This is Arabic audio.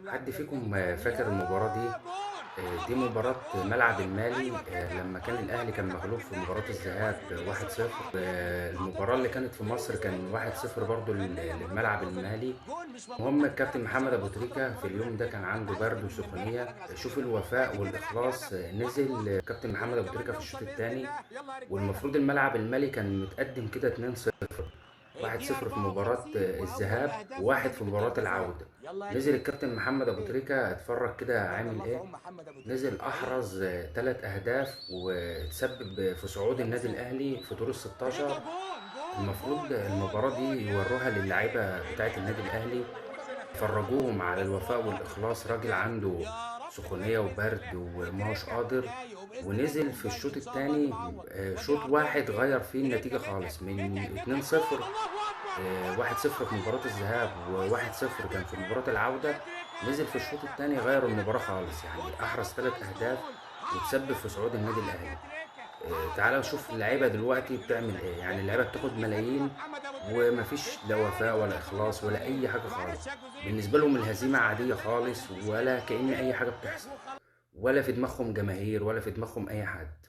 حد فيكم فاكر المباراة دي؟ دي مباراة ملعب المالي، لما كان الأهلي كان مغلوب في مباراة الذهاب 1-0. المباراة اللي كانت في مصر كان 1-0 برضو للملعب المالي. المهم الكابتن محمد أبو تريكة في اليوم ده كان عنده برد وسخونية. شوف الوفاء والإخلاص. نزل كابتن محمد أبو تريكة في الشوط الثاني، والمفروض الملعب المالي كان متقدم كده 2-0. 1-0 في مباراة الذهاب وواحد في مباراة العودة. نزل الكابتن محمد أبو تريكة، اتفرج كده عامل إيه. نزل أحرز 3 أهداف وتسبب في صعود النادي الأهلي في دور ال16. المفروض المباراة دي يوروها للاعيبة بتاعة النادي الأهلي، يفرجوهم على الوفاء والإخلاص. راجل عنده سخونية وبرد وماهوش قادر. ونزل في الشوط الثاني، شوط واحد غير فيه النتيجة خالص من 2-0. 1-0 في مباراة الذهاب و1-0 كان في مباراة العودة. نزل في الشوط الثاني غير المباراة خالص، يعني أحرز 3 أهداف وتسبب في صعود النادي الأهلي. تعالى نشوف اللعيبة دلوقتي بتعمل إيه. يعني اللعيبة بتاخد ملايين ومفيش لا وفاء ولا إخلاص ولا أي حاجة خالص. بالنسبة لهم الهزيمة عادية خالص، ولا كأن أي حاجة بتحصل، ولا في دماغهم جماهير ولا في دماغهم أي حد.